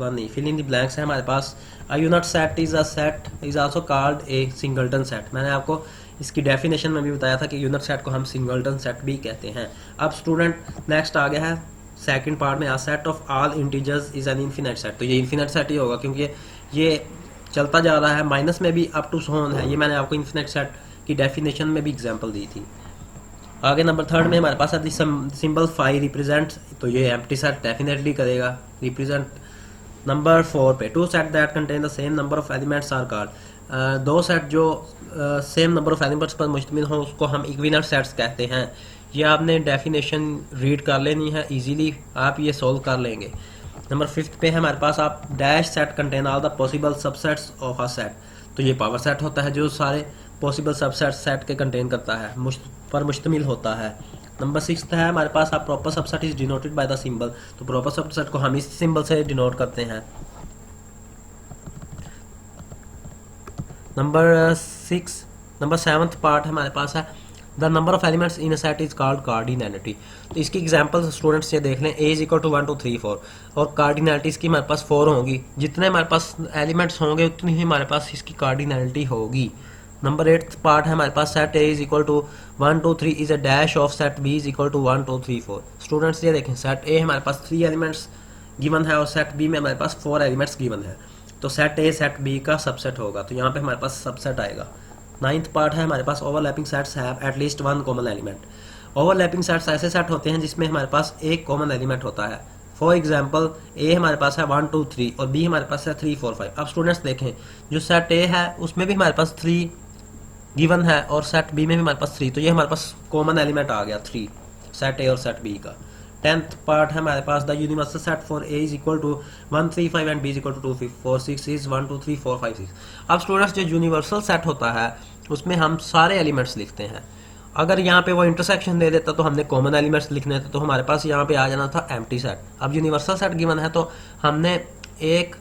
One नहीं, fill in the blanks है हमारे पास। A unit set is a set is also called a singleton set. मैंने आपको इसकी डेफिनेशन में भी बताया था कि यूनिट सेट को हम सिंगल्टन सेट भी कहते हैं। अब स्टूडेंट नेक्स्ट आ गया है सेकंड पार्ट में, a set of all integers is an infinite set. तो ये इनफिनिट सेट ही होगा क्योंकि ये चलता जा रहा है, माइनस में भी अप टू सोन है। ये मैंने आपको इनफिनिट सेट की डेफिनेशन में भी एग्जांपल दी थी। आगे नंबर थर्ड में हमारे पास है सिंबल फाइव रिप्रेजेंट, तो ये एम्प्टी सेट डेफिनेटली करेगा रिप्रेजेंट। नंबर 4 पे two set that contain the same number of elements are called. दो सेट जो सेम नंबर ऑफ एलिमेंट्स पर मुश्तमिल हो उसको हम इक्विवेलेंट सेट्स कहते हैं। ये आपने डेफिनेशन रीड कर लेनी है, इजीली आप ये सोल्व कर लेंगे। नंबर 5 पे है हमारे पास आप dash set contain all the possible subsets of a set. तो ये पावर सेट होता है जो सारे पॉसिबल सबसेट सेट के कंटेन करता है, पर मुश्तमिल होता है। नंबर 6 है हमारे पास आप proper subset is denoted by the symbol. तो प्रॉपर सबसेट को हम इस सिंबल से डिनोट करते हैं। नंबर 7th पार्ट हमारे पास है the number of elements in a set is called cardinality. तो इसकी एग्जांपल स्टूडेंट्स ये देख लें, ए इज इक्वल टू 1 2 3 4 और कार्डिनैलिटी इसकी हमारे पास 4 होगी। जितने हमारे पास एलिमेंट्स होंगे उतनी ही हमारे पास इसकी कार्डिनैलिटी होगी। नंबर 8th पार्ट है हमारे पास set A is equal to 1 2 3 is a dash of set B is equal to 1 2 3 4। Students ये देखें, सेट ए हमारे पास 3 एलिमेंट्स गिवन है और सेट बी में हमारे पास 4 एलिमेंट्स गिवन है। तो सेट ए सेट बी का सबसेट होगा, तो यहाँ पे हमारे पास सबसेट आएगा। 9th पार्ट है हमारे पास overlapping sets have at least one common element. Overlapping sets ऐसे सेट होते हैं जिसमें हमारे पास एक कॉमन एलिमेंट होता है। फॉर एग्जाम्पल ए हमारे पास है 1 2 3 और बी हमारे पास है 3 4 5। अब स्टूडेंट्स देखें, जो सेट ए है उसमें भी हमारे पास 3 गिवन है और सेट बी में भी हमारे पास 3, तो ये हमारे पास कॉमन एलिमेंट आ गया 3 सेट ए और सेट बी का। 10th पार्ट है हमारे पास the universal set for A is equal to 1 3 5 and B is equal to 2 4 6 is 1 2 3 4 5 6। अब स्टूडेंट्स जो यूनिवर्सल सेट होता है उसमें हम सारे एलिमेंट्स लिखते हैं। अगर यहाँ पे वो इंटरसेक्शन दे देता तो हमने कॉमन एलिमेंट्स लिखने थे, तो हमारे पास यहाँ पे आ जाना था एम्प्टी सेट। अब यूनिवर्सल सेट गिवन है तो हमने एक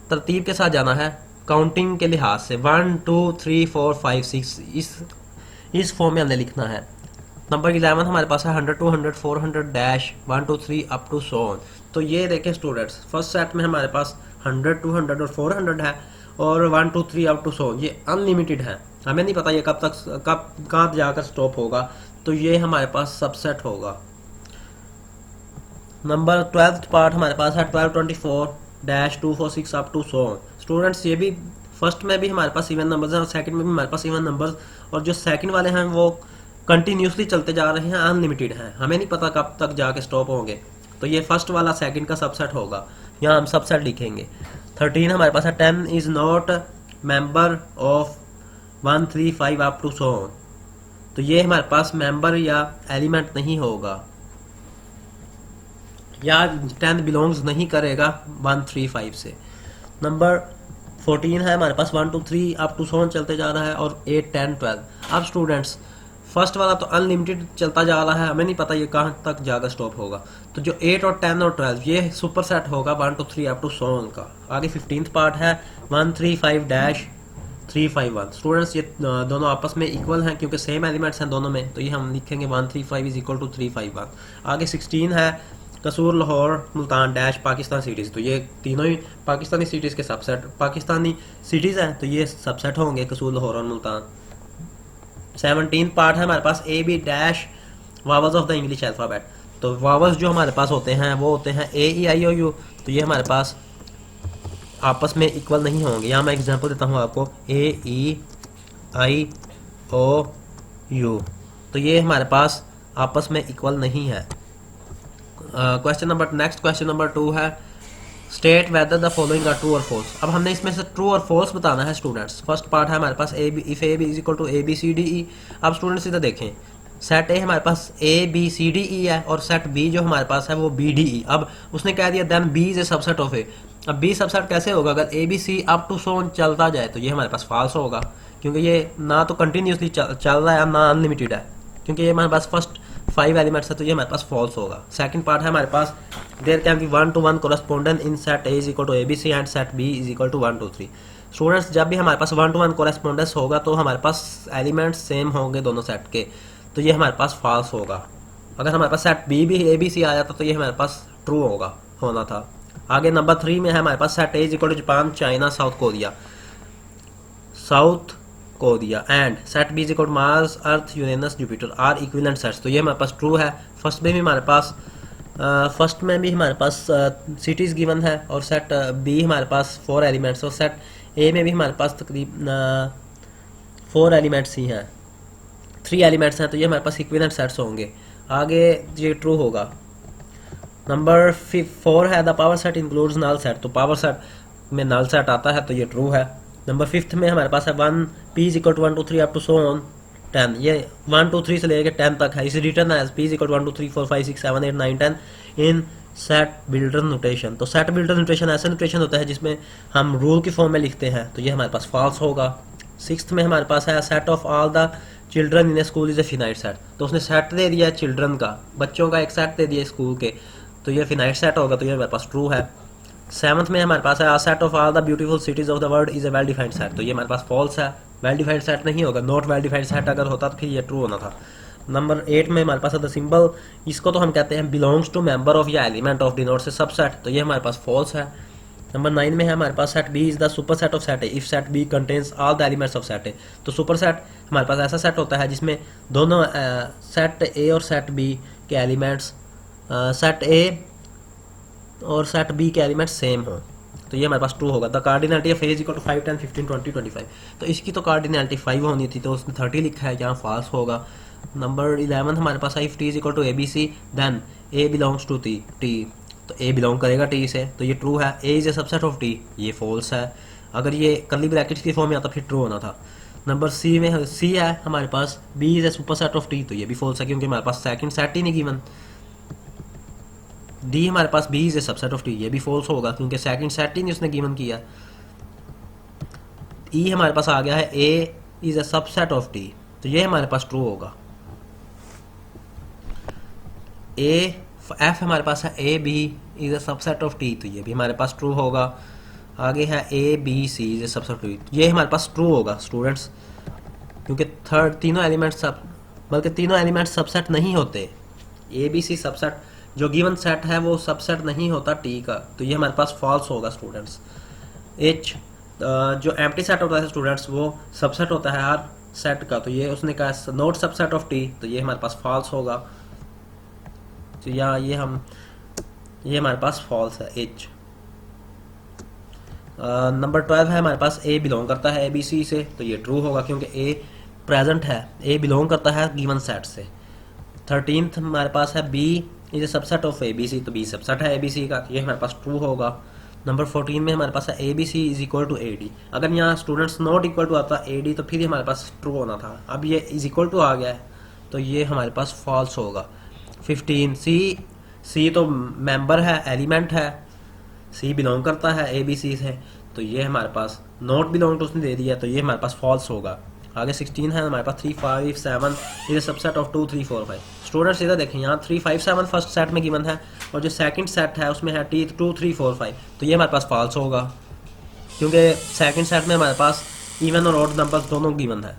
तरतीब के साथ जाना है काउंटिंग के लिहाज से, 1 2 3 4 5 6 इस फॉर्म में हमने लिखना है। नंबर 11 हमारे पास है 100 200 400 dash 1 2 3 up to so on. तो ये देखें स्टूडेंट्स, फर्स्ट सेट में हमारे पास 100 200 और 400 है और 1 2 3 अप टू सो ऑन, ये अनलिमिटेड है। हमें नहीं पता ये कहाँ जाकर स्टॉप होगा, तो ये हमारे पास सबसेट होगा। नंबर 12th पार्ट हमारे पास है 12 24 dash 2 4 6 up to so on. Students ये भी फर्स्ट में भी हमारे पास इवन नंबर्स हैं और सेकंड में भी हमारे पास इवन नंबर्स, और जो सेकंड वाले हैं वो कंटिन्यूसली चलते जा रहे हैं, अनलिमिटेड हैं, हमें नहीं पता कब तक जाके स्टॉप होंगे। तो ये फर्स्ट वाला सेकंड का सबसेट होगा, यहाँ हम सबसेट लिखेंगे। 13 हमारे पास है 10 is not member of 1 3 5 up to so on. तो ये हमारे पास मेंबर या एलिमेंट नहीं होगा, या 10 बिलोंग्स नहीं करेगा 1 3 5 से। नंबर 14 है हमारे पास 1 2 3 अप टू सो चलते जा रहा है और 8 10 12। अब स्टूडेंट्स फर्स्ट वाला तो अनलिमिटेड चलता जा रहा है, हमें नहीं पता ये कहाँ तक जाकर स्टॉप होगा। तो जो 8 और 10 और 12 ये सुपर सेट होगा 1 2 3 अप टू सो का। आगे 15th पार्ट है 1 3 5 डैश 3 5 1। स्टूडेंट्स ये दोनों आपस में इक्वल हैं क्योंकि सेम एलिमेंट्स हैं दोनों में, तो ये हम लिखेंगे 1 3 5 इज इक्वल टू 3 5 1। आगे 16 है कसूर लाहौर मुल्तान डैश पाकिस्तान सिटीज़। तो ये तीनों ही पाकिस्तानी सिटीज़ के सबसेट, पाकिस्तानी सिटीज़ हैं तो ये सबसेट होंगे कसूर लाहौर और मुल्तान। 17 पार्ट है हमारे पास A B dash vowels of the English alphabet. तो वावल्स जो हमारे पास होते हैं वो होते हैं ए ई आई ओ यू। तो ये हमारे पास आपस में इक्वल नहीं होंगे। यहाँ मैं एग्जांपल देता हूँ आपको, ए ई आई ओ यू, तो ये हमारे पास आपस में इक्वल नहीं है। नेक्स्ट क्वेश्चन नंबर 2 है state whether the following are true और फॉल्स। अब हमने इसमें से ट्रू और फॉल्स बताना है स्टूडेंट्स। फर्स्ट पार्ट है हमारे पास if A B is equal to A B C D E. अब स्टूडेंट्स इधर देखें, सेट ए हमारे पास ए बी सी डी ई है और सेट बी जो हमारे पास है वो बी डी ई। अब उसने कह दिया then B is a subset of A. अब बी सबसेट कैसे होगा, अगर A B C up to so चलता जाए तो ये हमारे पास फॉल्स होगा, क्योंकि ये ना तो कंटिन्यूसली चल रहा है ना अनलिमिटेड है, क्योंकि ये हमारे पास फर्स्ट 5 एलिमेंट्स है, तो ये हमारे पास फॉल्स होगा। सेकंड पार्ट है हमारे पास there can be 1 to 1 correspondent in set A is equal to A B C and set B is equal to 1 2 3। Students जब भी हमारे पास 1 to 1 कोरेस्पोंडेंस होगा तो हमारे पास एलिमेंट्स सेम होंगे दोनों सेट के, तो ये हमारे पास फॉल्स होगा। अगर हमारे पास सेट बी भी ए बी सी आ जाता तो ये हमारे पास ट्रू होगा होना था। आगे नंबर 3 में है हमारे पास set A is equal to Japan, China, South Korea and set B is equal to Mars, Earth, Uranus, Jupiter are equivalent sets. तो ये हमारे पास ट्रू है। फर्स्ट में भी हमारे पास सिटीज़ गिवन है और सेट बी हमारे पास 4 एलिमेंट्स और सेट ए में भी हमारे पास तकरीबन 4 एलिमेंट्स ही हैं, 3 एलिमेंट्स हैं। तो ये हमारे पास इक्विवेलेंट सेट्स होंगे। आगे ये ट्रू होगा। नंबर 4 है the power set includes null set. तो पावर सेट में नल सेट आता है तो ये ट्रू है। नंबर 5 में हमारे पास है 1 P is equal to 1 2 3 up to so on 10। ये 1 2 3 से लेकर 10 तक है। इसे written as P is equal to 1 2 3 4 5 6 7 8 9 10 in set builder notation. तो सेट बिल्डर नोटेशन ऐसा नोटेशन होता है जिसमें हम रूल की फॉर्म में लिखते हैं। तो ये हमारे पास फॉल्स होगा। 6th में हमारे पास है set of all the children in A school is a finite set. तो उसने सेट दे दिया है चिल्ड्रन का, बच्चों का एक सेट दे दिया स्कूल के, तो ये फिनाइट सेट होगा। तो ये हमारे पास ट्रू है। 7th में हमारे पास है set of all the beautiful cities of the world is a well defined set. तो ये हमारे पास फॉल्स है, वेल डिफाइंड सेट नहीं होगा। नॉट वेल डिफाइंड सेट अगर होता तो फिर ये ट्रू होना था। नंबर 8 में हमारे पास है द सिंबल, इसको तो हम कहते हैं बिलोंग्स टू मेंबर ऑफ या element of denotes A subset. तो ये हमारे पास फॉल्स है। नंबर 9 में है हमारे पास set B is the super set of set A if set B contains all the elements of set A. तो सुपर सेट हमारे पास ऐसा सेट होता है जिसमें दोनों सेट ए और सेट बी के एलिमेंट्स सेट ए और सेट बी के एलिमेंट्स सेम हो। तो ये हमारे पास ट्रू होगा। The cardinality of A is equal to 5 10 15 20 25। तो इसकी तो कार्डिनलिटी 5 होनी थी, तो उसने 30 लिखा है, यहाँ फॉल्स होगा। नंबर 11 हमारे पास है if T is equal to A B C then A belongs to T. तो ए बिलोंग करेगा टी से, तो ये ट्रू है। A is a subset of T, ये फॉल्स है। अगर ये कर्ली ब्रैकेट्स की फॉर्म में आता फिर ट्रू होना था। नंबर सी में सी है हमारे पास B is a super set of T. तो ये भी फॉल्स है क्योंकि हमारे पास सेकंड सेट ही नहीं गिवन। डी हमारे पास B is a subset of T, ये भी फॉल्स होगा क्योंकि सेकंड सेट ही नहीं उसने गिवन किया। ई हमारे पास आ गया है A is a subset of T, तो ये हमारे पास ट्रू होगा। एफ हमारे पास है A B is a subset of T, तो ये भी हमारे पास ट्रू होगा। आगे है A B C is a subset of T, ये हमारे पास ट्रू होगा स्टूडेंट्स, क्योंकि तीनों एलिमेंट्स सबसेट नहीं होते। ए बी सी सबसेट जो गिवन सेट है वो सबसेट नहीं होता टी का, तो ये हमारे पास फॉल्स होगा स्टूडेंट्स। एच जो एम्प्टी सेट होता है स्टूडेंट्स वो सबसेट होता है हर सेट का, तो ये उसने कहा नॉट सबसेट ऑफ टी, तो ये हमारे पास फॉल्स होगा। तो ये हमारे पास फॉल्स है एच। नंबर 12 है हमारे पास ए बिलोंग करता है ए बी सी से, तो ये ट्रू होगा क्योंकि ए प्रेजेंट है, ए बिलोंग करता है गिवन सेट से। 13th हमारे पास है B is a subset of A B C, तो बी सबसेट है ए बी सी का, तो ये हमारे पास ट्रू होगा। नंबर 14 में हमारे पास है A B C is equal to A D. अगर यहाँ स्टूडेंट्स नॉट इक्वल टू आता ए डी तो फिर ही हमारे पास ट्रू होना था, अब ये इज इक्वल टू आ गया है तो ये हमारे पास फॉल्स होगा। 15 सी तो मेंबर है, एलिमेंट है, सी बिलोंग करता है ए बी सी से, तो ये हमारे पास नॉट बिलोंग टू उसने दे दिया, तो ये हमारे पास फॉल्स होगा। आगे 16 है हमारे पास 3 5 7 is a subset of 2 3 4 5। Students इधर देखें, यहाँ 3 5 7 फर्स्ट सेट में गिवन है और जो सेकंड सेट है उसमें है 2 3 4 5, तो ये हमारे पास फॉल्स होगा क्योंकि सेकंड सेट में हमारे पास इवन और ऑड नंबर्स दोनों गिवन है।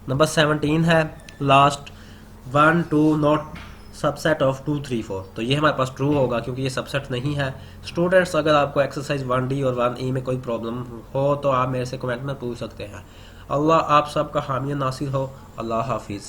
नंबर 17 है लास्ट 1 2 नॉट सबसेट ऑफ 2 3 4, तो ये हमारे पास ट्रू होगा क्योंकि ये सबसेट नहीं है। स्टूडेंट्स अगर आपको एक्सरसाइज 1D और 1E में कोई प्रॉब्लम हो तो आप मेरे से कमेंट में पूछ सकते हैं। अल्लाह आप सबका हामी नासिर हो। अल्लाह हाफिज़।